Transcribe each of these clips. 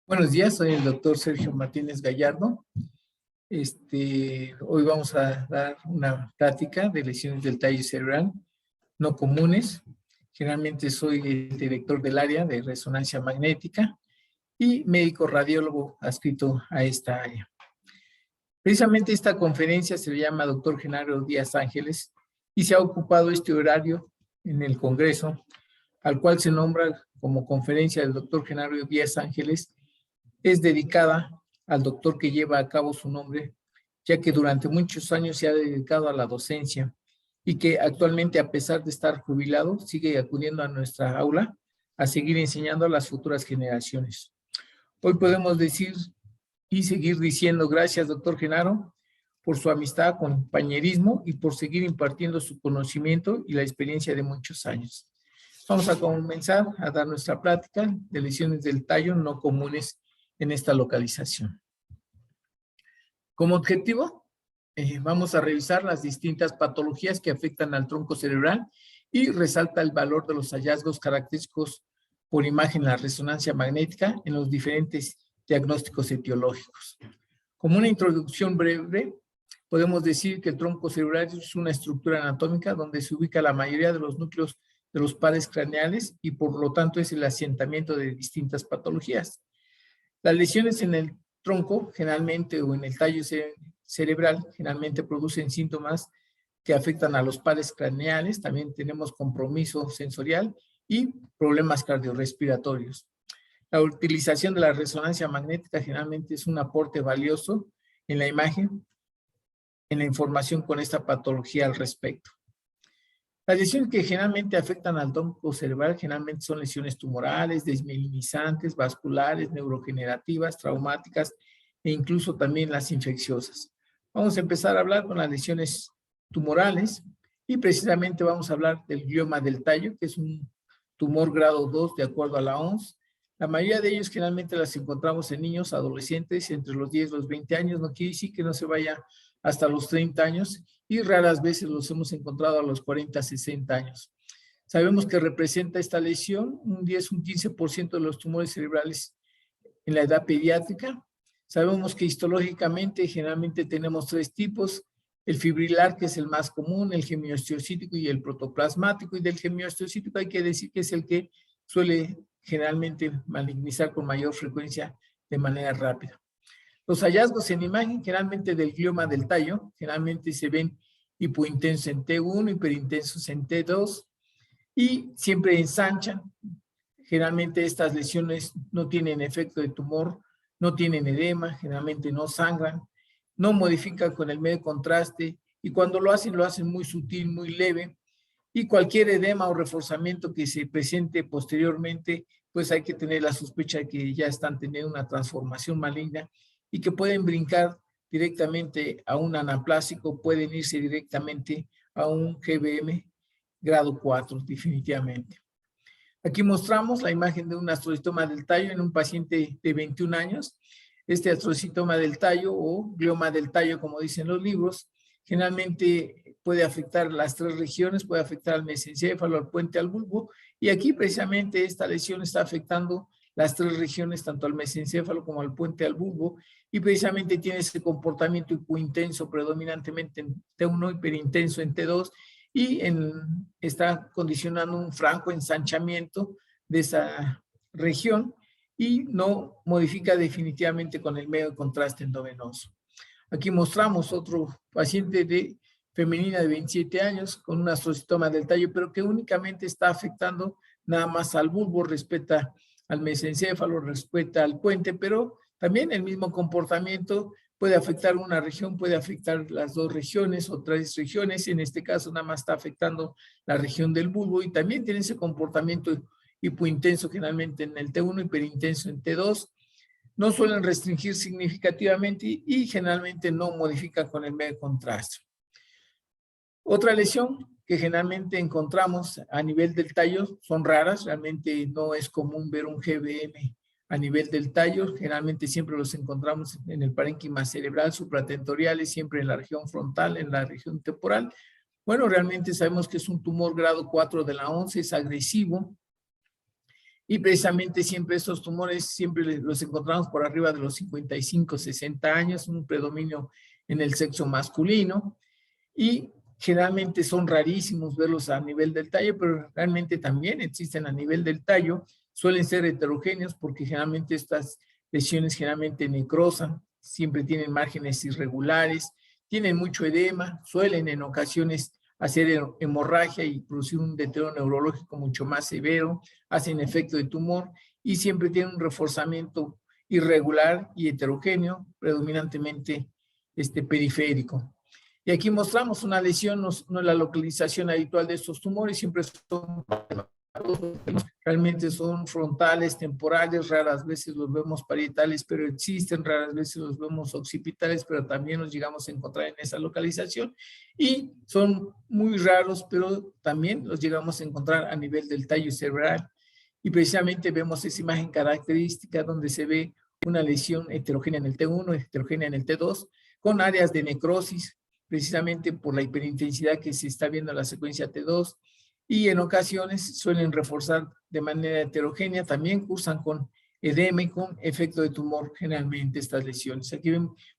Buenos días, soy el doctor Sergio Martínez Gallardo. Hoy vamos a dar una plática de lesiones del tallo cerebral no comunes. Generalmente soy el director del área de resonancia magnética y médico radiólogo adscrito a esta área. Precisamente esta conferencia se llama Doctor Genaro Díaz Ángeles y se ha ocupado este horario en el Congreso, al cual se nombra como conferencia del doctor Genaro Díaz Ángeles. Es dedicada al doctor que lleva a cabo su nombre, ya que durante muchos años se ha dedicado a la docencia y que actualmente, a pesar de estar jubilado, sigue acudiendo a nuestra aula a seguir enseñando a las futuras generaciones. Hoy podemos decir y seguir diciendo gracias, doctor Genaro, por su amistad, compañerismo y por seguir impartiendo su conocimiento y la experiencia de muchos años. Vamos a comenzar a dar nuestra plática de lesiones del tallo no comunes en esta localización. Como objetivo, vamos a revisar las distintas patologías que afectan al tronco cerebral y resalta el valor de los hallazgos característicos por imagen en la resonancia magnética en los diferentes diagnósticos etiológicos. Como una introducción breve, podemos decir que el tronco cerebral es una estructura anatómica donde se ubica la mayoría de los núcleos de los pares craneales y por lo tanto es el asentamiento de distintas patologías. Las lesiones en el tronco, generalmente, o en el tallo cerebral, generalmente producen síntomas que afectan a los pares craneales. También tenemos compromiso sensorial y problemas cardiorrespiratorios. La utilización de la resonancia magnética generalmente es un aporte valioso en la imagen, en la información con esta patología al respecto. Las lesiones que generalmente afectan al tronco cerebral generalmente son lesiones tumorales, desmielinizantes, vasculares, neurogenerativas, traumáticas e incluso también las infecciosas. Vamos a empezar a hablar con las lesiones tumorales y precisamente vamos a hablar del glioma del tallo, que es un tumor grado 2 de acuerdo a la OMS. La mayoría de ellos generalmente las encontramos en niños, adolescentes, entre los 10 y los 20 años. No quiere decir que no se vaya hasta los 30 años y raras veces los hemos encontrado a los 40, 60 años. Sabemos que representa esta lesión un 10, un 15% de los tumores cerebrales en la edad pediátrica. Sabemos que histológicamente generalmente tenemos tres tipos: el fibrilar, que es el más común, el gemioesteocítico y el protoplasmático, y del gemioesteocítico hay que decir que es el que suele generalmente malignizar con mayor frecuencia de manera rápida. Los hallazgos en imagen generalmente del glioma del tallo, generalmente se ven hipointensos en T1, hiperintensos en T2 y siempre ensanchan. Generalmente estas lesiones no tienen efecto de tumor, no tienen edema, generalmente no sangran, no modifican con el medio de contraste y cuando lo hacen muy sutil, muy leve, y cualquier edema o reforzamiento que se presente posteriormente, pues hay que tener la sospecha de que ya están teniendo una transformación maligna y que pueden brincar directamente a un anaplásico, pueden irse directamente a un GBM grado 4, definitivamente. Aquí mostramos la imagen de un astrocitoma del tallo en un paciente de 21 años. Este astrocitoma del tallo o glioma del tallo, como dicen los libros, generalmente puede afectar las tres regiones, puede afectar al mesencéfalo, al puente, al bulbo, y aquí precisamente esta lesión está afectando las tres regiones, tanto al mesencéfalo como al puente, al bulbo, y precisamente tiene ese comportamiento hipointenso predominantemente en T1, hiperintenso en T2, y está condicionando un franco ensanchamiento de esa región y no modifica definitivamente con el medio de contraste endovenoso. Aquí mostramos otro paciente femenina de 27 años con un astrocitoma del tallo, pero que únicamente está afectando nada más al bulbo, respeta al mesencéfalo, respeta al puente, pero también el mismo comportamiento puede afectar una región, puede afectar las dos regiones o tres regiones. En este caso nada más está afectando la región del bulbo y también tiene ese comportamiento hipointenso generalmente en el T1, hiperintenso en T2. No suelen restringir significativamente y generalmente no modifican con el medio de contraste. Otra lesión que generalmente encontramos a nivel del tallo son raras, realmente no es común ver un GBM a nivel del tallo, generalmente siempre los encontramos en el parénquima cerebral, supratentoriales, siempre en la región frontal, en la región temporal. Bueno, realmente sabemos que es un tumor grado 4 de la 11, es agresivo, Y precisamente siempre estos tumores, siempre los encontramos por arriba de los 55, 60 años, un predominio en el sexo masculino. Y generalmente son rarísimos verlos a nivel del tallo, pero realmente también existen a nivel del tallo. Suelen ser heterogéneos porque generalmente estas lesiones generalmente necrosan, siempre tienen márgenes irregulares, tienen mucho edema, suelen en ocasiones hacer hemorragia y producir un deterioro neurológico mucho más severo, hacen efecto de tumor y siempre tienen un reforzamiento irregular y heterogéneo, predominantemente periférico. Y aquí mostramos una lesión, no es la localización habitual de estos tumores, siempre son, realmente son frontales, temporales, raras veces los vemos parietales, pero existen, raras veces los vemos occipitales, pero también los llegamos a encontrar en esa localización, y son muy raros, pero también los llegamos a encontrar a nivel del tallo cerebral, y precisamente vemos esa imagen característica donde se ve una lesión heterogénea en el T1, heterogénea en el T2, con áreas de necrosis, precisamente por la hiperintensidad que se está viendo en la secuencia T2, y en ocasiones suelen reforzar de manera heterogénea, también cursan con edema y con efecto de tumor generalmente estas lesiones. Aquí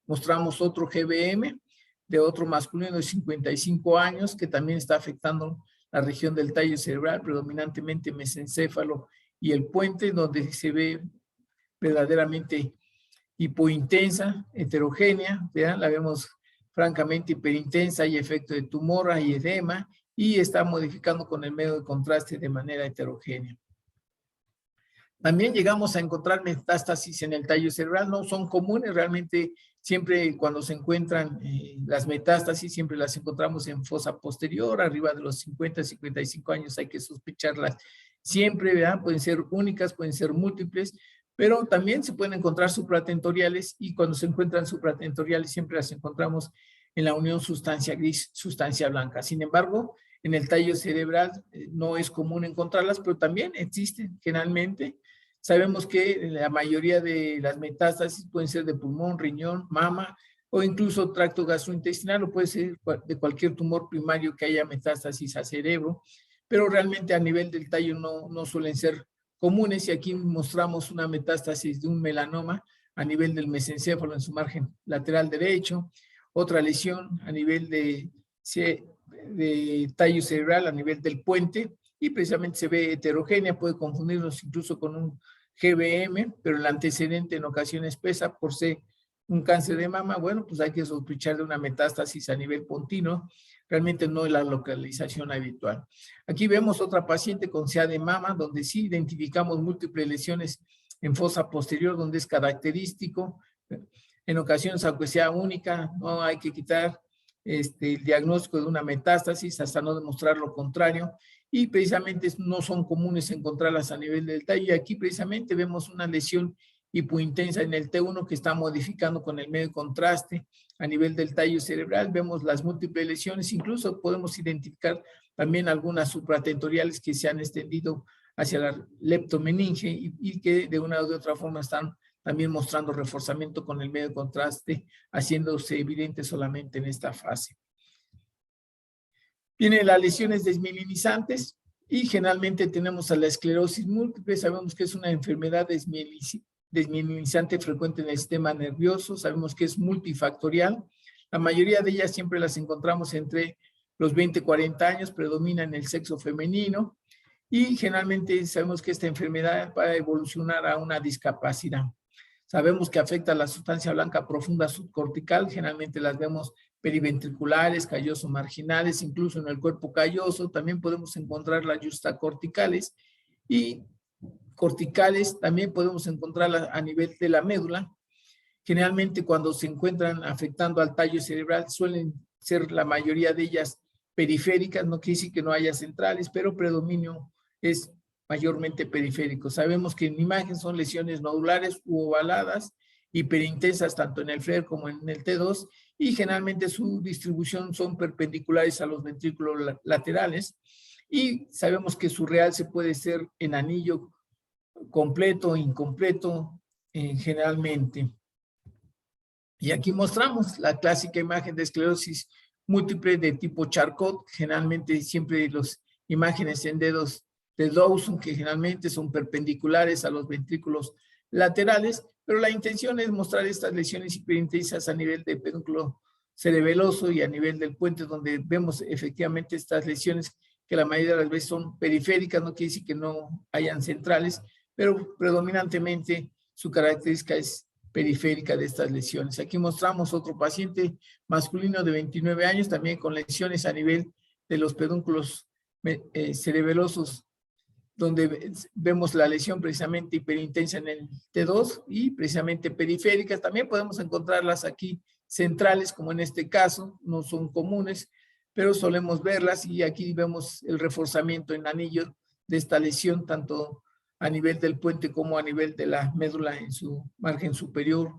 mostramos otro GBM de otro masculino de 55 años que también está afectando la región del tallo cerebral, predominantemente mesencéfalo y el puente, donde se ve verdaderamente hipointensa, heterogénea, ¿vean? La vemos francamente hiperintensa, hay efecto de tumor, hay edema y está modificando con el medio de contraste de manera heterogénea. También llegamos a encontrar metástasis en el tallo cerebral, no son comunes, realmente siempre cuando se encuentran las metástasis, siempre las encontramos en fosa posterior, arriba de los 50, 55 años hay que sospecharlas siempre, ¿verdad? Pueden ser únicas, pueden ser múltiples, pero también se pueden encontrar supratentoriales y cuando se encuentran supratentoriales siempre las encontramos en la unión sustancia gris, sustancia blanca. Sin embargo, en el tallo cerebral no es común encontrarlas, pero también existen generalmente. Sabemos que la mayoría de las metástasis pueden ser de pulmón, riñón, mama o incluso tracto gastrointestinal o puede ser de cualquier tumor primario que haya metástasis a cerebro, pero realmente a nivel del tallo no suelen ser comunes y aquí mostramos una metástasis de un melanoma a nivel del mesencéfalo en su margen lateral derecho, otra lesión a nivel de tallo cerebral, a nivel del puente y precisamente se ve heterogénea, puede confundirnos incluso con un GBM, pero el antecedente en ocasiones pesa por ser un cáncer de mama, bueno, pues hay que sospechar de una metástasis a nivel pontino, realmente no es la localización habitual. Aquí vemos otra paciente con CA de mama, donde sí identificamos múltiples lesiones en fosa posterior, donde es característico, en ocasiones aunque sea única, no hay que quitar el diagnóstico de una metástasis hasta no demostrar lo contrario, y precisamente no son comunes encontrarlas a nivel del tallo, y aquí precisamente vemos una lesión hipointensa en el T1 que está modificando con el medio de contraste a nivel del tallo cerebral, vemos las múltiples lesiones, incluso podemos identificar también algunas supratentoriales que se han extendido hacia la leptomeninge y que de una u otra forma están también mostrando reforzamiento con el medio de contraste, haciéndose evidente solamente en esta fase. Vienen las lesiones desmielinizantes y generalmente tenemos a la esclerosis múltiple, sabemos que es una enfermedad desmielinizante frecuente en el sistema nervioso, sabemos que es multifactorial, la mayoría de ellas siempre las encontramos entre los 20 y 40 años, predomina en el sexo femenino y generalmente sabemos que esta enfermedad va a evolucionar a una discapacidad. Sabemos que afecta a la sustancia blanca profunda subcortical, generalmente las vemos periventriculares, calloso marginales, incluso en el cuerpo calloso, también podemos encontrar las justacorticales y corticales, también podemos encontrarlas a nivel de la médula. Generalmente cuando se encuentran afectando al tallo cerebral suelen ser la mayoría de ellas periféricas, no quiere decir que no haya centrales, pero predominio es mayormente periférico. Sabemos que en imagen son lesiones nodulares u ovaladas, hiperintensas tanto en el FLAIR como en el T2 y generalmente su distribución son perpendiculares a los ventrículos laterales y sabemos que su real se puede ser en anillo completo o incompleto generalmente. Y aquí mostramos la clásica imagen de esclerosis múltiple de tipo Charcot, generalmente siempre las imágenes en dedos de Dawson, que generalmente son perpendiculares a los ventrículos laterales, pero la intención es mostrar estas lesiones hiperintensas a nivel del pedúnculo cerebeloso y a nivel del puente, donde vemos efectivamente estas lesiones que la mayoría de las veces son periféricas, no quiere decir que no hayan centrales, pero predominantemente su característica es periférica de estas lesiones. Aquí mostramos otro paciente masculino de 29 años, también con lesiones a nivel de los pedúnculos cerebelosos, donde vemos la lesión precisamente hiperintensa en el T2 y precisamente periféricas. También podemos encontrarlas aquí centrales, como en este caso, no son comunes, pero solemos verlas, y aquí vemos el reforzamiento en anillo de esta lesión, tanto a nivel del puente como a nivel de la médula en su margen superior.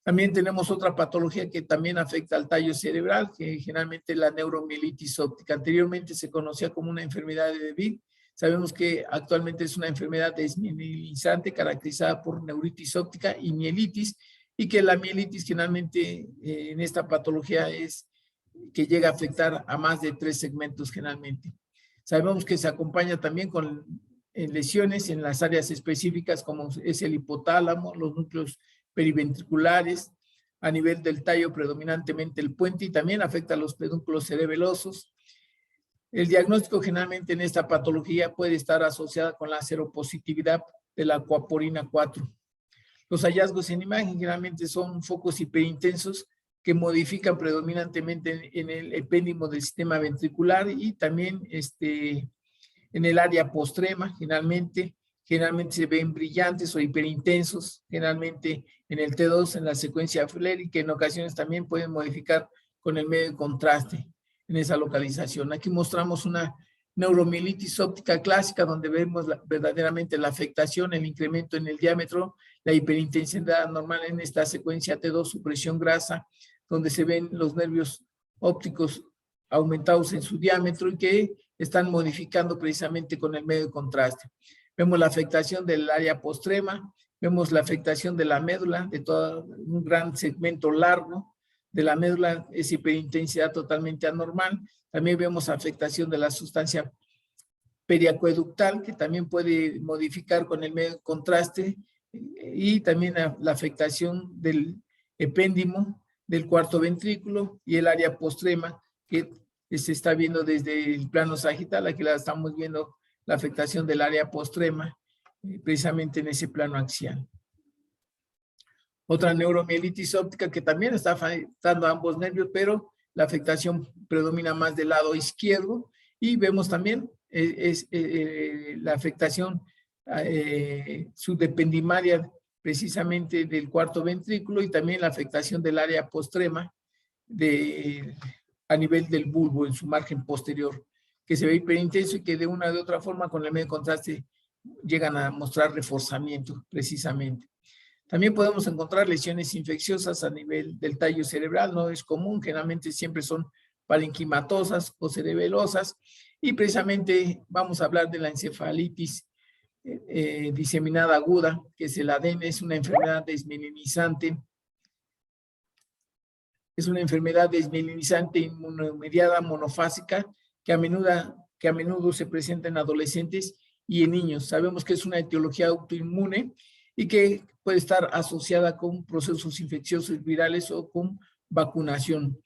También tenemos otra patología que también afecta al tallo cerebral, que generalmente es la neuromielitis óptica. Anteriormente se conocía como una enfermedad de DeVille. Sabemos que actualmente es una enfermedad desmielinizante caracterizada por neuritis óptica y mielitis, y que la mielitis generalmente en esta patología es que llega a afectar a más de 3 segmentos generalmente. Sabemos que se acompaña también con lesiones en las áreas específicas como es el hipotálamo, los núcleos periventriculares, a nivel del tallo predominantemente el puente, y también afecta a los pedúnculos cerebelosos. El diagnóstico generalmente en esta patología puede estar asociada con la seropositividad de la aquaporina 4. Los hallazgos en imagen generalmente son focos hiperintensos que modifican predominantemente en el epéndimo del sistema ventricular y también en el área postrema. Generalmente se ven brillantes o hiperintensos, generalmente en el T2, en la secuencia Flair, y que en ocasiones también pueden modificar con el medio de contraste en esa localización. Aquí mostramos una neuromielitis óptica clásica, donde vemos verdaderamente la afectación, el incremento en el diámetro, la hiperintensidad normal en esta secuencia T2, supresión grasa, donde se ven los nervios ópticos aumentados en su diámetro y que están modificando precisamente con el medio de contraste. Vemos la afectación del área postrema, vemos la afectación de la médula, de todo un gran segmento largo de la médula, es hiperintensidad totalmente anormal. También vemos afectación de la sustancia periacueductal, que también puede modificar con el medio de contraste, y también la afectación del epéndimo, del cuarto ventrículo y el área postrema, que se está viendo desde el plano sagital. Aquí la estamos viendo, la afectación del área postrema, precisamente en ese plano axial. Otra neuromielitis óptica que también está afectando a ambos nervios, pero la afectación predomina más del lado izquierdo, y vemos también la afectación subdependimaria precisamente del cuarto ventrículo, y también la afectación del área postrema a nivel del bulbo en su margen posterior, que se ve hiperintenso y que de una u otra forma con el medio de contraste llegan a mostrar reforzamiento precisamente. También podemos encontrar lesiones infecciosas a nivel del tallo cerebral, no es común, generalmente siempre son parenquimatosas o cerebelosas, y precisamente vamos a hablar de la encefalitis diseminada aguda, que es el ADN, es una enfermedad desmielinizante. Es una enfermedad desmielinizante inmunomediada monofásica que a menudo se presenta en adolescentes y en niños. Sabemos que es una etiología autoinmune y que puede estar asociada con procesos infecciosos virales o con vacunación.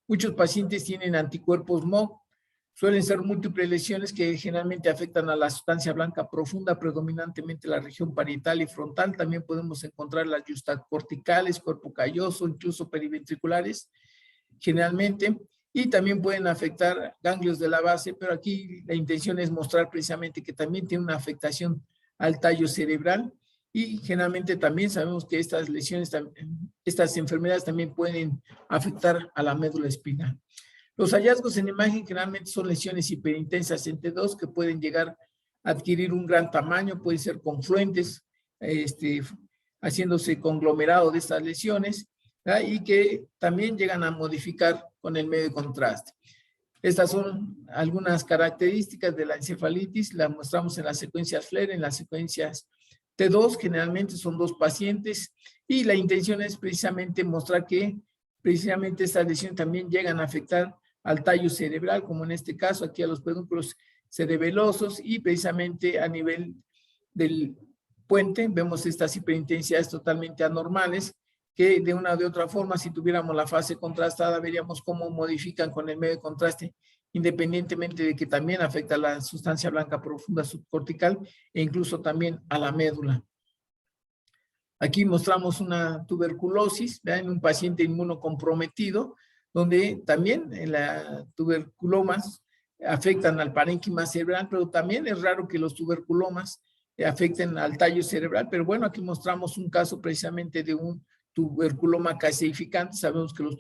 Muchos pacientes tienen anticuerpos MOG. Suelen ser múltiples lesiones que generalmente afectan a la sustancia blanca profunda, predominantemente la región parietal y frontal. También podemos encontrar las yustacorticales, cuerpo calloso, incluso periventriculares, generalmente. Y también pueden afectar ganglios de la base, pero aquí la intención es mostrar precisamente que también tiene una afectación al tallo cerebral. Y generalmente también sabemos que estas lesiones, estas enfermedades también pueden afectar a la médula espinal. Los hallazgos en imagen generalmente son lesiones hiperintensas en T2 que pueden llegar a adquirir un gran tamaño, pueden ser confluentes, haciéndose conglomerado de estas lesiones, ¿verdad? Y que también llegan a modificar con el medio de contraste. Estas son algunas características de la encefalitis, las mostramos en las secuencias Flair, en las secuencias T2, generalmente son 2 pacientes, y la intención es precisamente mostrar que precisamente estas lesiones también llegan a afectar al tallo cerebral, como en este caso aquí a los pedúnculos cerebelosos, y precisamente a nivel del puente vemos estas hiperintensidades totalmente anormales que de una o de otra forma, si tuviéramos la fase contrastada, veríamos cómo modifican con el medio de contraste, independientemente de que también afecta a la sustancia blanca profunda subcortical e incluso también a la médula. Aquí mostramos una tuberculosis, ¿verdad?, en un paciente inmunocomprometido, donde también la tuberculomas afectan al parénquima cerebral, pero también es raro que los tuberculomas afecten al tallo cerebral. Pero bueno, aquí mostramos un caso precisamente de un tuberculoma caseificante. Sabemos que los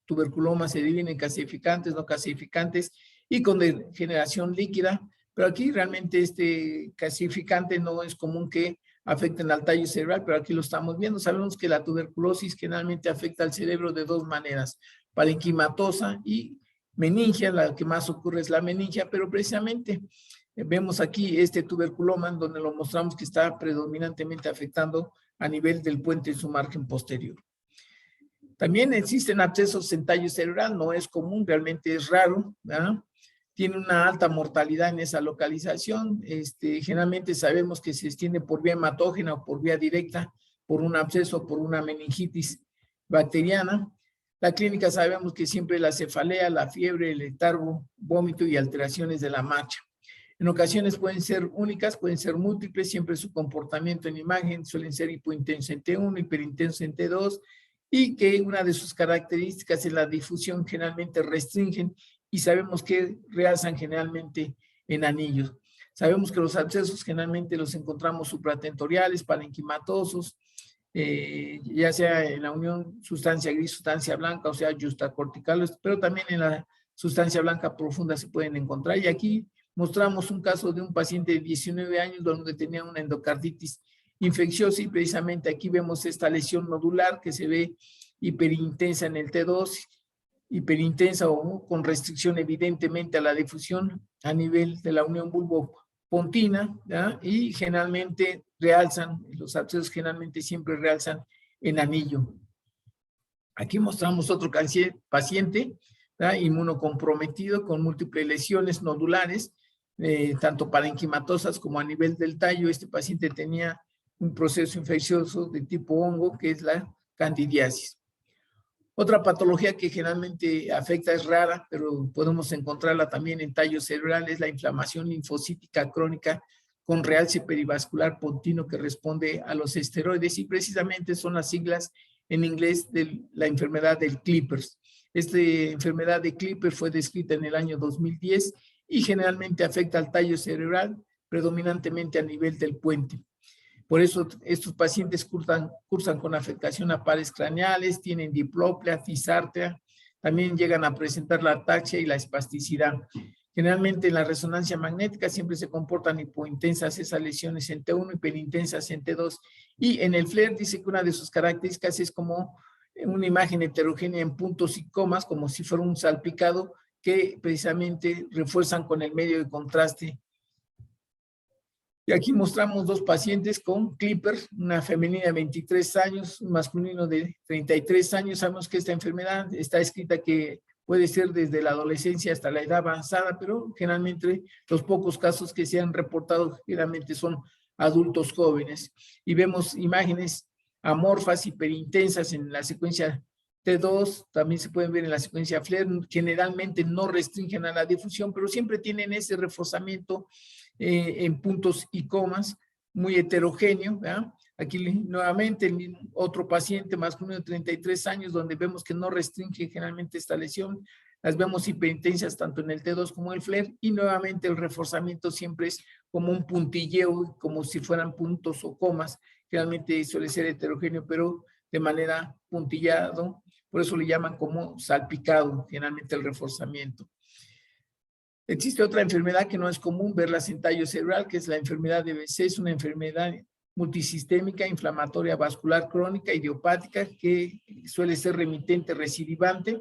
tuberculomas se dividen en caseificantes, no caseificantes y con degeneración líquida, pero aquí realmente este caseificante no es común que afecten al tallo cerebral, pero aquí lo estamos viendo. Sabemos que la tuberculosis generalmente afecta al cerebro de dos maneras, parenquimatosa y meningia. La que más ocurre es la meningia, pero precisamente vemos aquí este tuberculoma donde lo mostramos que está predominantemente afectando a nivel del puente en su margen posterior. También existen abscesos en tallo cerebral, no es común, realmente es raro, ¿verdad? Tiene una alta mortalidad en esa localización. Generalmente sabemos que se extiende por vía hematógena o por vía directa, por un absceso o por una meningitis bacteriana. La clínica sabemos que siempre la cefalea, la fiebre, el letargo, vómito y alteraciones de la marcha. En ocasiones pueden ser únicas, pueden ser múltiples, siempre su comportamiento en imagen suelen ser hipointenso en T1, hiperintenso en T2, y que una de sus características es la difusión, generalmente restringen, y sabemos que realzan generalmente en anillos. Sabemos que los abscesos generalmente los encontramos supratentoriales, parenquimatosos, ya sea en la unión sustancia gris, sustancia blanca, o sea, justacorticales, pero también en la sustancia blanca profunda se pueden encontrar. Y aquí mostramos un caso de un paciente de 19 años donde tenía una endocarditis infecciosa, y precisamente aquí vemos esta lesión nodular que se ve hiperintensa en el T2, hiperintensa o con restricción evidentemente a la difusión a nivel de la unión bulbopontina, ¿ya? Y generalmente realzan, los abscesos generalmente siempre realzan en anillo. Aquí mostramos otro paciente, ¿ya?, inmunocomprometido con múltiples lesiones nodulares, tanto parenquimatosas como a nivel del tallo. Este paciente tenía un proceso infeccioso de tipo hongo, que es la candidiasis. Otra patología que generalmente afecta, es rara, pero podemos encontrarla también en tallo cerebral, es la inflamación linfocítica crónica con realce perivascular pontino que responde a los esteroides, y precisamente son las siglas en inglés de la enfermedad del Klippers. Esta enfermedad de Klippers fue descrita en el año 2010 y generalmente afecta al tallo cerebral, predominantemente a nivel del puente. Por eso estos pacientes cursan con afectación a pares craneales, tienen diplopia, fisartria, también llegan a presentar la ataxia y la espasticidad. Generalmente en la resonancia magnética siempre se comportan hipointensas esas lesiones en T1, hiperintensas en T2, y en el FLAIR dice que una de sus características es como una imagen heterogénea en puntos y comas, como si fuera un salpicado, que precisamente refuerzan con el medio de contraste. Y aquí mostramos dos pacientes con Klippers, una femenina de 23 años, un masculino de 33 años. Sabemos que esta enfermedad está escrita que puede ser desde la adolescencia hasta la edad avanzada, pero generalmente los pocos casos que se han reportado generalmente son adultos jóvenes. Y vemos imágenes amorfas, hiperintensas en la secuencia T2, también se pueden ver en la secuencia FLAIR. Generalmente no restringen a la difusión, pero siempre tienen ese reforzamiento en puntos y comas, muy heterogéneo, ¿verdad? Aquí nuevamente el mismo, otro paciente masculino de 33 años, donde vemos que no restringe generalmente esta lesión. Las vemos hiperintensas tanto en el T2 como en el FLAIR, y nuevamente el reforzamiento siempre es como un puntilleo, como si fueran puntos o comas. Realmente suele ser heterogéneo, pero de manera puntillado, por eso le llaman como salpicado, generalmente el reforzamiento. Existe otra enfermedad que no es común verlas en tallo cerebral, que es la enfermedad de BC. Es una enfermedad multisistémica, inflamatoria vascular crónica, idiopática, que suele ser remitente, recidivante.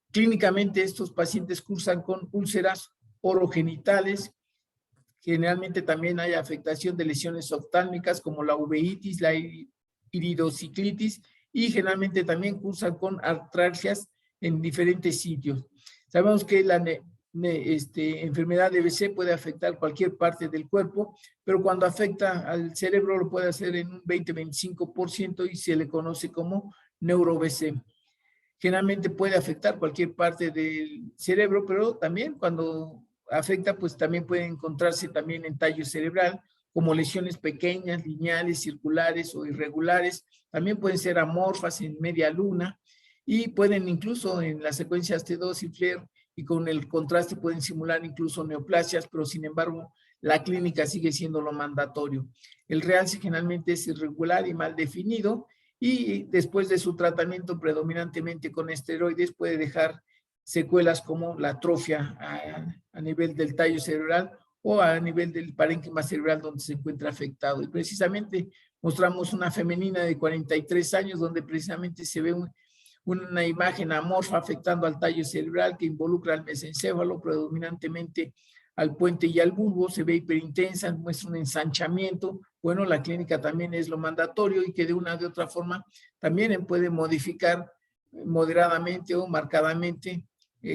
Clínicamente estos pacientes cursan con úlceras orogenitales. Generalmente también hay afectación de lesiones oftálmicas como la uveitis, la iridociclitis, y generalmente también cursan con artralgias en diferentes sitios. Sabemos que la enfermedad de BC puede afectar cualquier parte del cuerpo, pero cuando afecta al cerebro lo puede hacer en un 20-25% y se le conoce como neuro-BC. Generalmente puede afectar cualquier parte del cerebro, pero también cuando afecta, pues también puede encontrarse también en tallo cerebral, como lesiones pequeñas, lineales, circulares o irregulares. También pueden ser amorfas en media luna y pueden incluso en las secuencias T2 y FLAIR y con el contraste pueden simular incluso neoplasias, pero sin embargo la clínica sigue siendo lo mandatorio. El realce generalmente es irregular y mal definido y después de su tratamiento predominantemente con esteroides puede dejar secuelas como la atrofia a nivel del tallo cerebral o a nivel del parénquima cerebral donde se encuentra afectado. Y precisamente mostramos una femenina de 43 años donde precisamente se ve una imagen amorfa afectando al tallo cerebral que involucra al mesencéfalo, predominantemente al puente y al bulbo, se ve hiperintensa, muestra un ensanchamiento. Bueno, la clínica también es lo mandatorio y que de una de otra forma también puede modificar moderadamente o marcadamente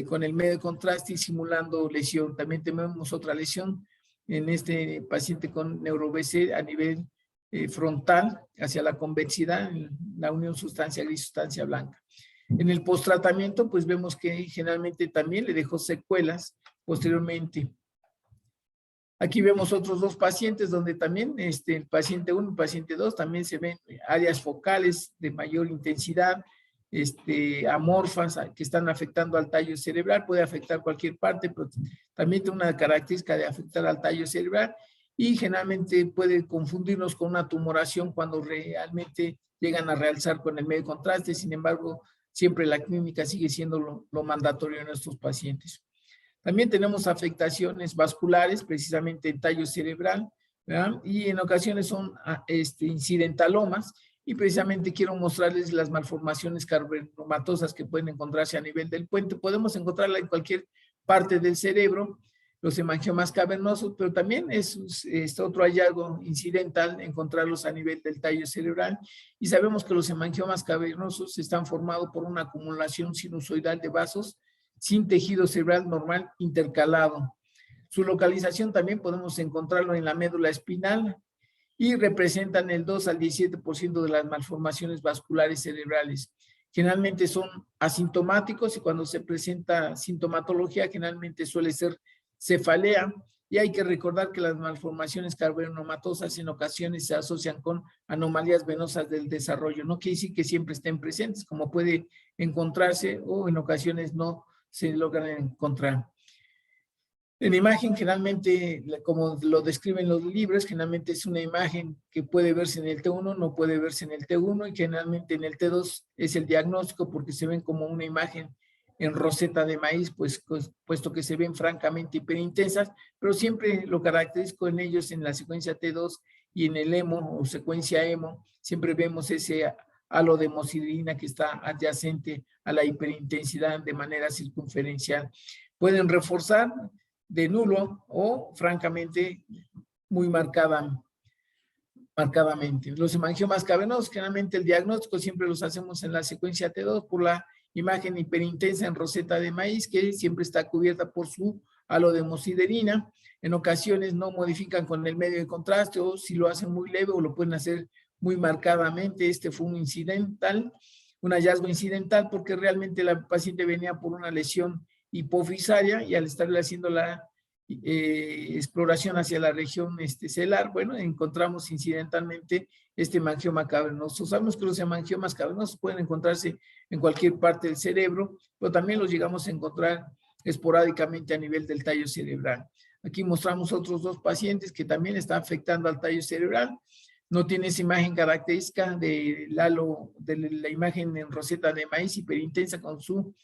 con el medio de contraste y simulando lesión. También tenemos otra lesión en este paciente con neuro-BC a nivel frontal hacia la convexidad, en la unión sustancia gris, sustancia blanca. En el posttratamiento, pues vemos que generalmente también le dejó secuelas posteriormente. Aquí vemos otros dos pacientes donde también el paciente 1 y el paciente 2 también se ven áreas focales de mayor intensidad, amorfas que están afectando al tallo cerebral, puede afectar cualquier parte, pero también tiene una característica de afectar al tallo cerebral y generalmente puede confundirnos con una tumoración cuando realmente llegan a realzar con el medio de contraste. Sin embargo, siempre la clínica sigue siendo lo mandatorio en estos pacientes. También tenemos afectaciones vasculares, precisamente en tallo cerebral, ¿verdad? Y en ocasiones son incidentalomas, y precisamente quiero mostrarles las malformaciones cavernomatosas que pueden encontrarse a nivel del puente. Podemos encontrarla en cualquier parte del cerebro, los hemangiomas cavernosos, pero también es otro hallazgo incidental encontrarlos a nivel del tallo cerebral. Y sabemos que los hemangiomas cavernosos están formados por una acumulación sinusoidal de vasos sin tejido cerebral normal intercalado. Su localización también podemos encontrarlo en la médula espinal y representan el 2 al 17% de las malformaciones vasculares cerebrales. Generalmente son asintomáticos y cuando se presenta sintomatología generalmente suele ser cefalea, y hay que recordar que las malformaciones cavernomatosas en ocasiones se asocian con anomalías venosas del desarrollo. No quiere decir que siempre estén presentes, como puede encontrarse o en ocasiones no se logran encontrar. En imagen, generalmente, como lo describen los libros, generalmente es una imagen que puede verse en el T1, no puede verse en el T1, y generalmente en el T2 es el diagnóstico porque se ven como una imagen en roseta de maíz, puesto que se ven francamente hiperintensas, pero siempre lo característico en ellos en la secuencia T2 y en el hemo o secuencia hemo, siempre vemos ese halo de hemosiderina que está adyacente a la hiperintensidad de manera circunferencial. Pueden reforzar de nulo o francamente muy marcadamente. Los hemangiomas cavernosos, generalmente el diagnóstico siempre los hacemos en la secuencia T2 por la imagen hiperintensa en roseta de maíz que siempre está cubierta por su halo de hemosiderina. En ocasiones no modifican con el medio de contraste o si lo hacen muy leve o lo pueden hacer muy marcadamente. Este fue un hallazgo incidental porque realmente la paciente venía por una lesión hipofisaria y al estarle haciendo la exploración hacia la región celar, bueno, encontramos incidentalmente este hemangioma cavernoso. Sabemos que los hemangiomas cavernosos pueden encontrarse en cualquier parte del cerebro, pero también los llegamos a encontrar esporádicamente a nivel del tallo cerebral. Aquí mostramos otros dos pacientes que también están afectando al tallo cerebral. No tiene esa imagen característica de la imagen en roseta de maíz hiperintensa con su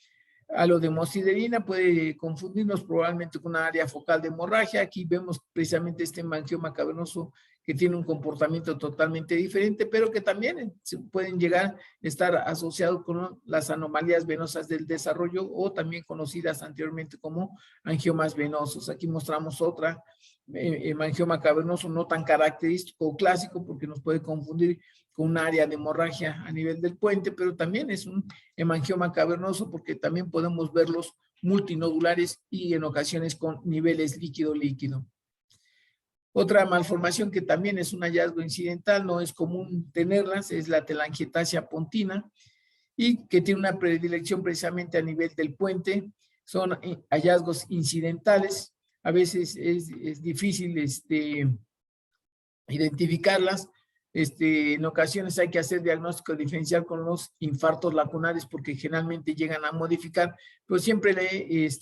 halo de hemosiderina, puede confundirnos probablemente con una área focal de hemorragia. Aquí vemos precisamente este hemangioma cavernoso que tiene un comportamiento totalmente diferente, pero que también pueden llegar a estar asociados con las anomalías venosas del desarrollo o también conocidas anteriormente como angiomas venosos. Aquí mostramos otra hemangioma cavernoso no tan característico o clásico porque nos puede confundir con un área de hemorragia a nivel del puente, pero también es un hemangioma cavernoso porque también podemos verlos multinodulares y en ocasiones con niveles líquido-líquido. Otra malformación que también es un hallazgo incidental, no es común tenerlas, es la telangiectasia pontina, y que tiene una predilección precisamente a nivel del puente. Son hallazgos incidentales, a veces es difícil identificarlas. En ocasiones hay que hacer diagnóstico diferencial con los infartos lacunares porque generalmente llegan a modificar, pero siempre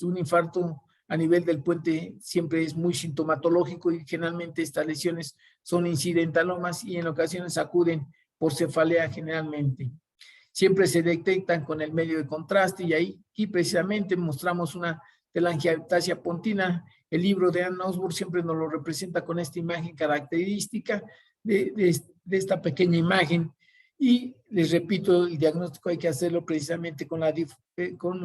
un infarto a nivel del puente siempre es muy sintomatológico y generalmente estas lesiones son incidentalomas y en ocasiones acuden por cefalea generalmente. Siempre se detectan con el medio de contraste y aquí precisamente mostramos una telangiectasia pontina. El libro de Ann Osborne siempre nos lo representa con esta imagen característica de esta pequeña imagen. Y les repito, el diagnóstico hay que hacerlo precisamente con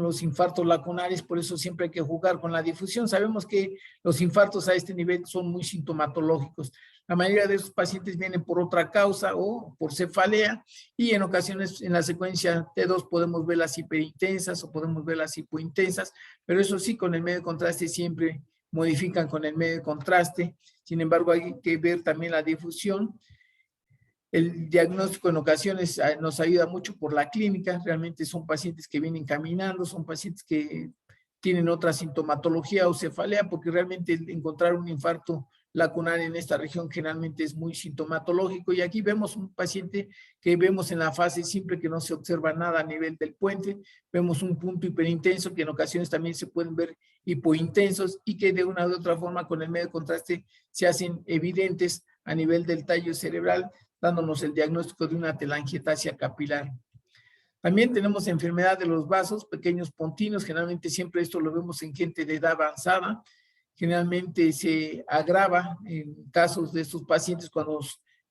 los infartos lacunares, por eso siempre hay que jugar con la difusión. Sabemos que los infartos a este nivel son muy sintomatológicos. La mayoría de esos pacientes vienen por otra causa o por cefalea y en ocasiones en la secuencia T2 podemos ver las hiperintensas o podemos ver las hipointensas, pero eso sí, con el medio de contraste siempre modifican con el medio de contraste. Sin embargo, hay que ver también la difusión. El diagnóstico en ocasiones nos ayuda mucho por la clínica. Realmente son pacientes que vienen caminando, son pacientes que tienen otra sintomatología o cefalea, porque realmente encontrar un infarto lacunar en esta región generalmente es muy sintomatológico. Y aquí vemos un paciente que vemos en la fase simple que no se observa nada a nivel del puente. Vemos un punto hiperintenso que en ocasiones también se pueden ver hipointensos y que de una u otra forma con el medio de contraste se hacen evidentes a nivel del tallo cerebral, dándonos el diagnóstico de una telangiectasia capilar. También tenemos enfermedad de los vasos, pequeños pontinos, generalmente siempre esto lo vemos en gente de edad avanzada, generalmente se agrava en casos de estos pacientes cuando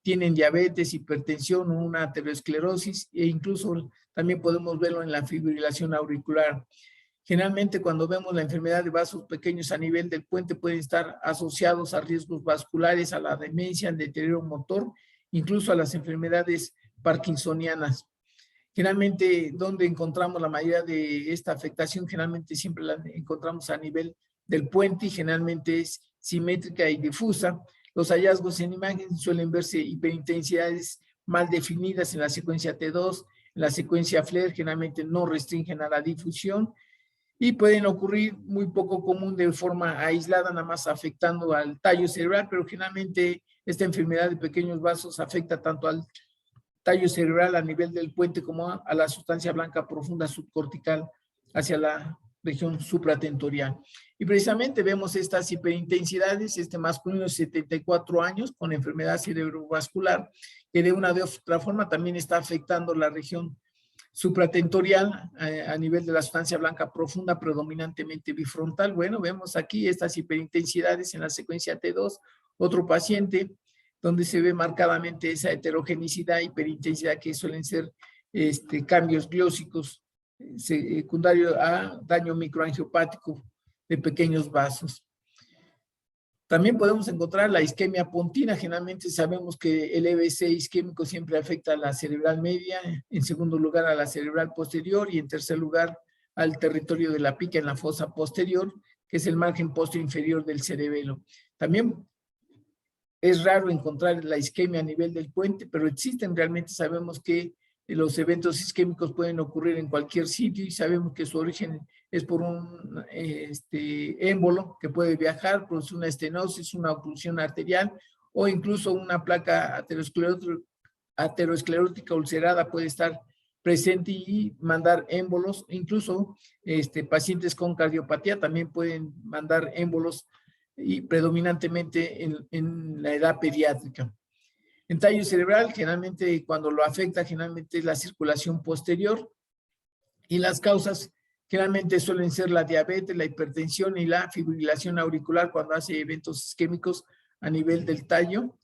tienen diabetes, hipertensión o una aterosclerosis e incluso también podemos verlo en la fibrilación auricular. Generalmente cuando vemos la enfermedad de vasos pequeños a nivel del puente pueden estar asociados a riesgos vasculares, a la demencia, al deterioro motor, incluso a las enfermedades parkinsonianas. Generalmente, donde encontramos la mayoría de esta afectación, generalmente siempre la encontramos a nivel del puente y generalmente es simétrica y difusa. Los hallazgos en imagen suelen verse hiperintensidades mal definidas en la secuencia T2, en la secuencia FLAIR generalmente no restringen a la difusión y pueden ocurrir muy poco común de forma aislada, nada más afectando al tallo cerebral, pero generalmente esta enfermedad de pequeños vasos afecta tanto al tallo cerebral a nivel del puente como a la sustancia blanca profunda subcortical hacia la región supratentorial. Y precisamente vemos estas hiperintensidades, este masculino de 74 años con enfermedad cerebrovascular, que de una u otra forma también está afectando la región supratentorial a nivel de la sustancia blanca profunda, predominantemente bifrontal. Bueno, vemos aquí estas hiperintensidades en la secuencia T2, otro paciente donde se ve marcadamente esa heterogenicidad, hiperintensidad que suelen ser cambios gliósicos secundario a daño microangiopático de pequeños vasos. También podemos encontrar la isquemia pontina. Generalmente sabemos que el EBC isquémico siempre afecta a la cerebral media, en segundo lugar a la cerebral posterior y en tercer lugar al territorio de la pica en la fosa posterior, que es el margen posterior del cerebelo. También es raro encontrar la isquemia a nivel del puente, pero existen realmente. Sabemos que los eventos isquémicos pueden ocurrir en cualquier sitio y sabemos que su origen es por un émbolo que puede viajar, producir una estenosis, una oclusión arterial o incluso una placa aterosclerótica ulcerada puede estar presente y mandar émbolos. Incluso pacientes con cardiopatía también pueden mandar émbolos y predominantemente en la edad pediátrica. En tallo cerebral, generalmente cuando lo afecta, generalmente es la circulación posterior y las causas generalmente suelen ser la diabetes, la hipertensión y la fibrilación auricular cuando hace eventos isquémicos a nivel del tallo.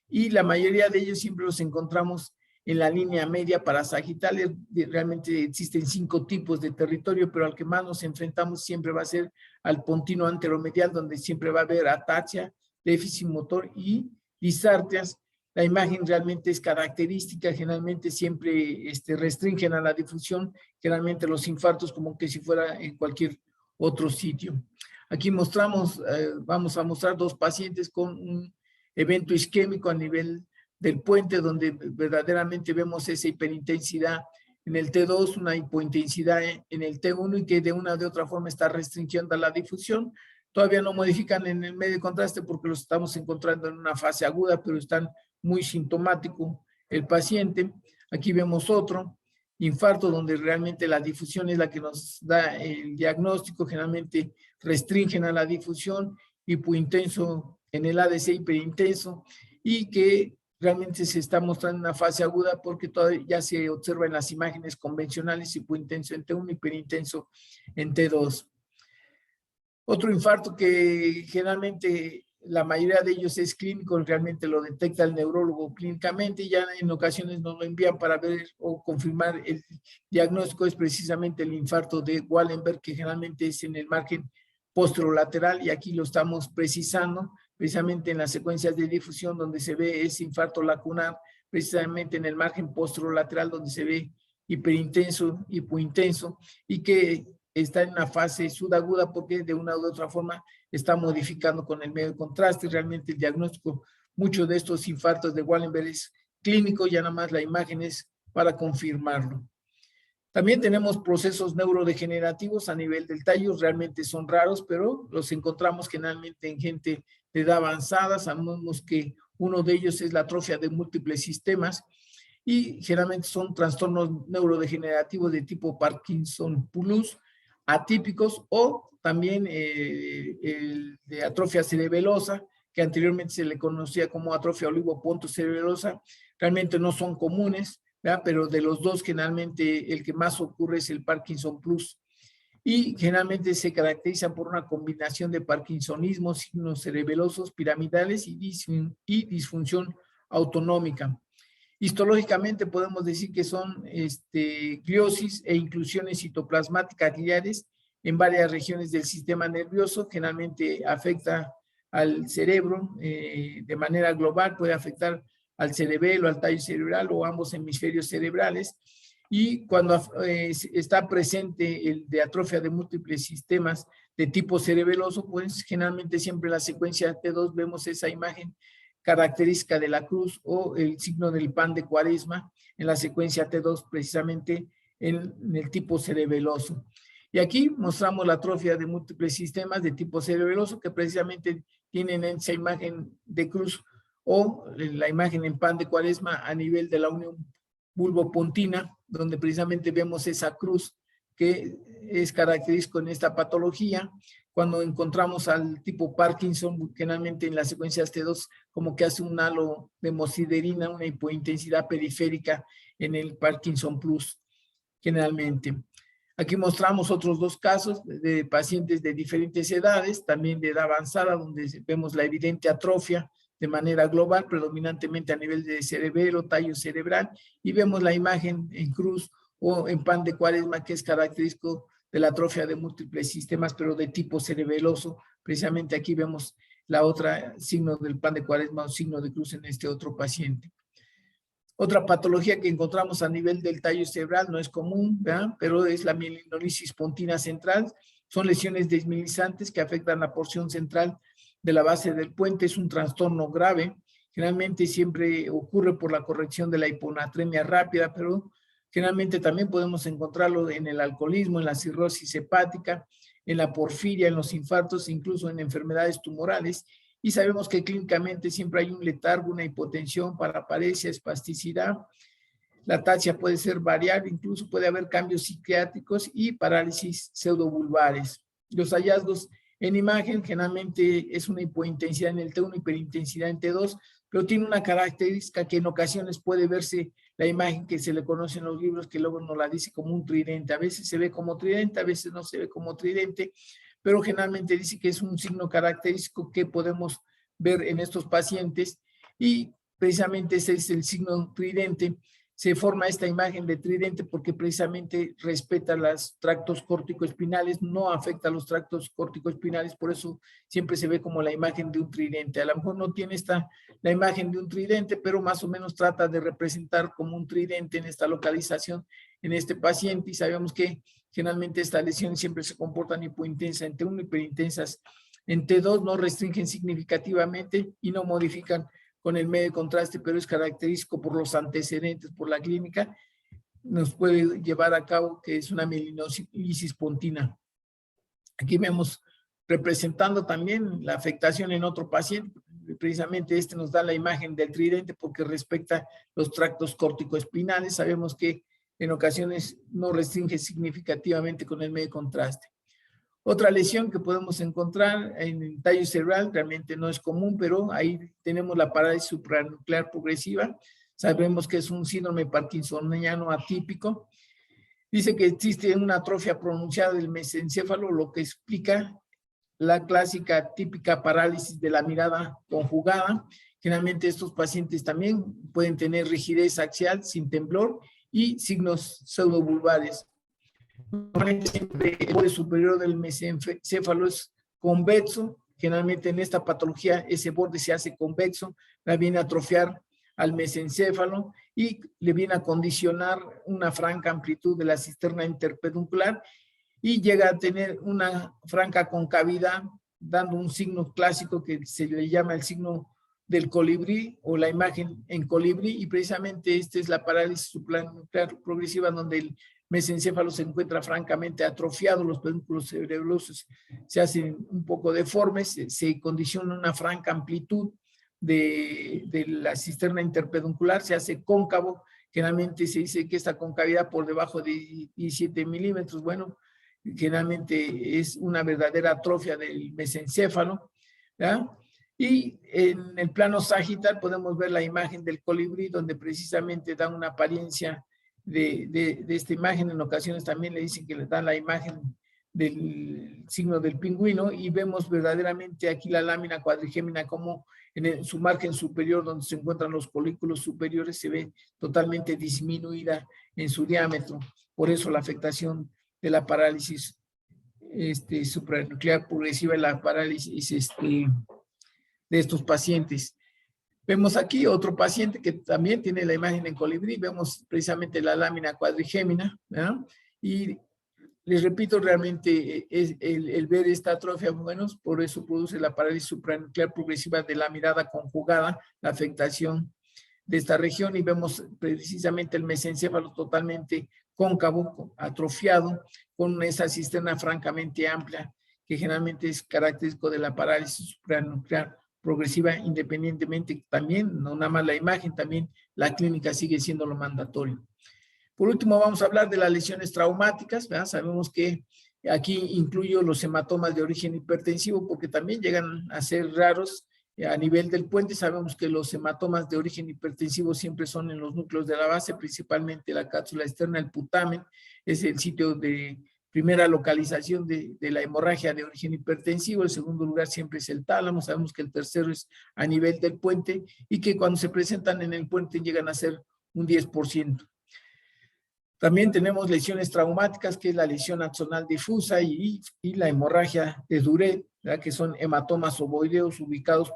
Y la mayoría de ellos siempre los encontramos en la línea media parasagital. Realmente existen 5 tipos de territorio, pero al que más nos enfrentamos siempre va a ser al pontino anteromedial, donde siempre va a haber ataxia, déficit motor y disartrias. La imagen realmente es característica, generalmente siempre restringen a la difusión, generalmente los infartos como que si fuera en cualquier otro sitio. Aquí mostramos, vamos a mostrar dos pacientes con un evento isquémico a nivel del puente, donde verdaderamente vemos esa hiperintensidad en el T2, una hipointensidad en el T1 y que de una o de otra forma está restringiendo la difusión. Todavía no modifican en el medio de contraste porque los estamos encontrando en una fase aguda, pero están muy sintomático el paciente. Aquí vemos otro infarto donde realmente la difusión es la que nos da el diagnóstico, generalmente restringen a la difusión, hipointenso en el ADC, hiperintenso, y que realmente se está mostrando una fase aguda porque todavía ya se observa en las imágenes convencionales hipointenso en T1, hiperintenso en T2. Otro infarto que generalmente la mayoría de ellos es clínico, realmente lo detecta el neurólogo clínicamente y ya en ocasiones nos lo envían para ver o confirmar el diagnóstico, es precisamente el infarto de Wallenberg, que generalmente es en el margen posterolateral y aquí lo estamos precisando, precisamente en las secuencias de difusión donde se ve ese infarto lacunar, precisamente en el margen posterolateral donde se ve hiperintenso, hipointenso y que está en una fase subaguda porque de una u otra forma está modificando con el medio de contraste. Realmente el diagnóstico, muchos de estos infartos de Wallenberg es clínico, ya nada más la imagen es para confirmarlo. También tenemos procesos neurodegenerativos a nivel del tallo, realmente son raros, pero los encontramos generalmente en gente de edad avanzada. Sabemos que uno de ellos es la atrofia de múltiples sistemas y generalmente son trastornos neurodegenerativos de tipo Parkinson plus, atípicos o también el de atrofia cerebelosa, que anteriormente se le conocía como atrofia olivopontocerebelosa, realmente no son comunes, ¿verdad? Pero de los dos generalmente el que más ocurre es el Parkinson plus y generalmente se caracteriza por una combinación de parkinsonismo, signos cerebelosos, piramidales y disfunción autonómica. Histológicamente podemos decir que son gliosis e inclusiones citoplasmáticas gliares en varias regiones del sistema nervioso, generalmente afecta al cerebro de manera global, puede afectar al cerebelo, al tallo cerebral o ambos hemisferios cerebrales. Y cuando está presente el de atrofia de múltiples sistemas de tipo cerebeloso, pues generalmente siempre en la secuencia T2 vemos esa imagen característica de la cruz o el signo del pan de Cuaresma en la secuencia T2 precisamente en el tipo cerebeloso. Y aquí mostramos la atrofia de múltiples sistemas de tipo cerebeloso que precisamente tienen esa imagen de cruz o la imagen en pan de Cuaresma a nivel de la unión bulbopontina, donde precisamente vemos esa cruz que es característico en esta patología. Cuando encontramos al tipo Parkinson, generalmente en las secuencias T2, como que hace un halo de hemosiderina, una hipointensidad periférica en el Parkinson plus, generalmente. Aquí mostramos otros dos casos de pacientes de diferentes edades, también de edad avanzada, donde vemos la evidente atrofia de manera global, predominantemente a nivel de cerebelo, tallo cerebral, y vemos la imagen en cruz o en pan de Cuaresma, que es característico de la atrofia de múltiples sistemas, pero de tipo cerebeloso. Precisamente aquí vemos la otra signo del pan de Cuaresma o signo de cruz en este otro paciente. Otra patología que encontramos a nivel del tallo cerebral no es común, ¿verdad? Pero es la mielinolisis pontina central. Son lesiones desmielizantes que afectan la porción central de la base del puente. Es un trastorno grave. Generalmente siempre ocurre por la corrección de la hiponatremia rápida, pero generalmente también podemos encontrarlo en el alcoholismo, en la cirrosis hepática, en la porfiria, en los infartos, incluso en enfermedades tumorales. Y sabemos que clínicamente siempre hay un letargo, una hipotensión, paraparesia, espasticidad. La ataxia puede ser variable, incluso puede haber cambios psiquiátricos y parálisis pseudovulvares. Los hallazgos en imagen generalmente es una hipointensidad en el T1, hiperintensidad en T2, pero tiene una característica que en ocasiones puede verse la imagen que se le conoce en los libros, que luego nos la dice como un tridente. A veces se ve como tridente, a veces no se ve como tridente, pero generalmente dice que es un signo característico que podemos ver en estos pacientes y precisamente ese es el signo tridente. Se forma esta imagen de tridente porque precisamente respeta los tractos córtico-espinales, no afecta a los tractos córtico-espinales, por eso siempre se ve como la imagen de un tridente. A lo mejor no tiene la imagen de un tridente, pero más o menos trata de representar como un tridente en esta localización en este paciente y sabemos que generalmente estas lesiones siempre se comportan hipointensas en T1 y hiperintensas en T2, no restringen significativamente y no modifican con el medio de contraste, pero es característico por los antecedentes, por la clínica, nos puede llevar a cabo que es una mielinolisis pontina. Aquí vemos representando también la afectación en otro paciente, precisamente este nos da la imagen del tridente porque respecta los tractos córtico-espinales, sabemos que en ocasiones no restringe significativamente con el medio de contraste. Otra lesión que podemos encontrar en el tallo cerebral, realmente no es común, pero ahí tenemos la parálisis supranuclear progresiva. Sabemos que es un síndrome parkinsoniano atípico. Dice que existe una atrofia pronunciada del mesencéfalo, lo que explica la clásica típica parálisis de la mirada conjugada. Generalmente estos pacientes también pueden tener rigidez axial sin temblor y signos pseudobulbares. Siempre el borde superior del mesencéfalo es convexo. Generalmente en esta patología ese borde se hace convexo, la viene a atrofiar al mesencéfalo y le viene a condicionar una franca amplitud de la cisterna interpeduncular y llega a tener una franca concavidad, dando un signo clásico que se le llama el signo del colibrí o la imagen en colibrí, y precisamente esta es la parálisis supranuclear progresiva donde el mesencéfalo se encuentra francamente atrofiado, los pedúnculos cerebrosos se hacen un poco deformes, se condiciona una franca amplitud de la cisterna interpeduncular, se hace cóncavo, generalmente se dice que esta concavidad por debajo de 17 milímetros, bueno, generalmente es una verdadera atrofia del mesencéfalo, ¿verdad? Y en el plano sagital podemos ver la imagen del colibrí, donde precisamente da una apariencia de esta imagen. En ocasiones también le dicen que le dan la imagen del signo del pingüino, y vemos verdaderamente aquí la lámina cuadrigémina como en su margen superior, donde se encuentran los folículos superiores, se ve totalmente disminuida en su diámetro. Por eso la afectación de la parálisis supranuclear progresiva y la parálisis de estos pacientes. Vemos aquí otro paciente que también tiene la imagen en colibrí, vemos precisamente la lámina cuadrigémina, ¿verdad? Y les repito, realmente es el ver esta atrofia, bueno, por eso produce la parálisis supranuclear progresiva de la mirada conjugada, la afectación de esta región, y vemos precisamente el mesencéfalo totalmente cóncavo, atrofiado, con esa cisterna francamente amplia, que generalmente es característico de la parálisis supranuclear progresiva, independientemente también, no nada más la imagen, también la clínica sigue siendo lo mandatorio. Por último, vamos a hablar de las lesiones traumáticas, ¿verdad? Sabemos que aquí incluyo los hematomas de origen hipertensivo porque también llegan a ser raros a nivel del puente. Sabemos que los hematomas de origen hipertensivo siempre son en los núcleos de la base, principalmente la cápsula externa, el putamen, es el sitio de primera localización de la hemorragia de origen hipertensivo. El segundo lugar siempre es el tálamo. Sabemos que el tercero es a nivel del puente y que cuando se presentan en el puente llegan a ser un 10%. También tenemos lesiones traumáticas, que es la lesión axonal difusa y la hemorragia de Duret, ¿verdad? Que son hematomas ovoideos ubicados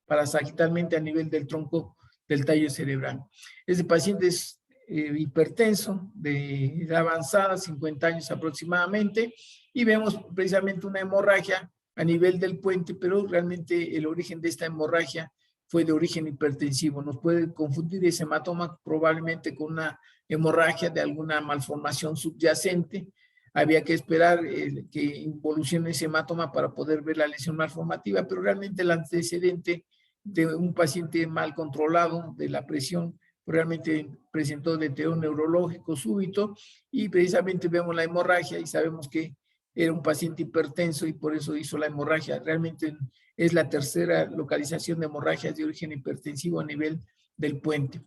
parasagitalmente a nivel del tronco del tallo cerebral. Este paciente es hipertenso, de edad avanzada, 50 años aproximadamente, y vemos precisamente una hemorragia a nivel del puente, pero realmente el origen de esta hemorragia fue de origen hipertensivo. Nos puede confundir ese hematoma probablemente con una hemorragia de alguna malformación subyacente. Había que esperar que involucione ese hematoma para poder ver la lesión malformativa, pero realmente el antecedente de un paciente mal controlado de la presión realmente presentó deterioro neurológico súbito, y precisamente vemos la hemorragia y sabemos que era un paciente hipertenso y por eso hizo la hemorragia. Realmente es la tercera localización de hemorragias de origen hipertensivo a nivel del puente.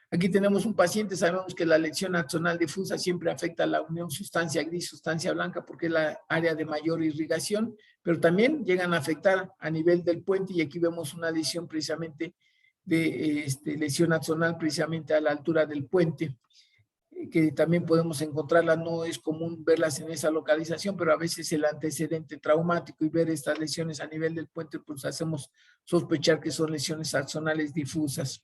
Aquí tenemos un paciente, sabemos que la lesión axonal difusa siempre afecta a la unión sustancia gris, sustancia blanca, porque es la área de mayor irrigación, pero también llegan a afectar a nivel del puente, y aquí vemos una lesión precisamente de lesión axonal precisamente a la altura del puente, que también podemos encontrarla. No es común verlas en esa localización, pero a veces el antecedente traumático y ver estas lesiones a nivel del puente, pues hacemos sospechar que son lesiones axonales difusas.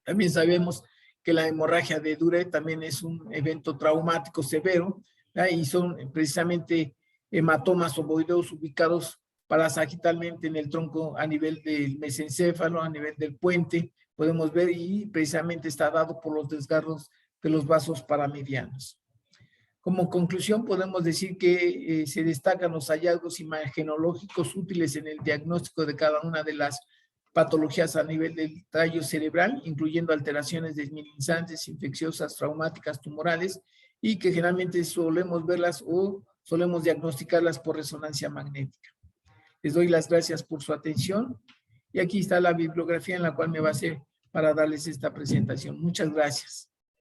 También sabemos que la hemorragia de Dure también es un evento traumático severo, y son precisamente hematomas ovoideos ubicados parasagitalmente en el tronco a nivel del mesencéfalo, a nivel del puente, podemos ver, y precisamente está dado por los desgarros de los vasos paramedianos. Como conclusión, podemos decir que se destacan los hallazgos imagenológicos útiles en el diagnóstico de cada una de las patologías a nivel del tallo cerebral, incluyendo alteraciones desminimizantes, infecciosas, traumáticas, tumorales, y que generalmente solemos verlas o solemos diagnosticarlas por resonancia magnética. Les doy las gracias por su atención y aquí está la bibliografía en la cual me basé para darles esta presentación. Muchas gracias.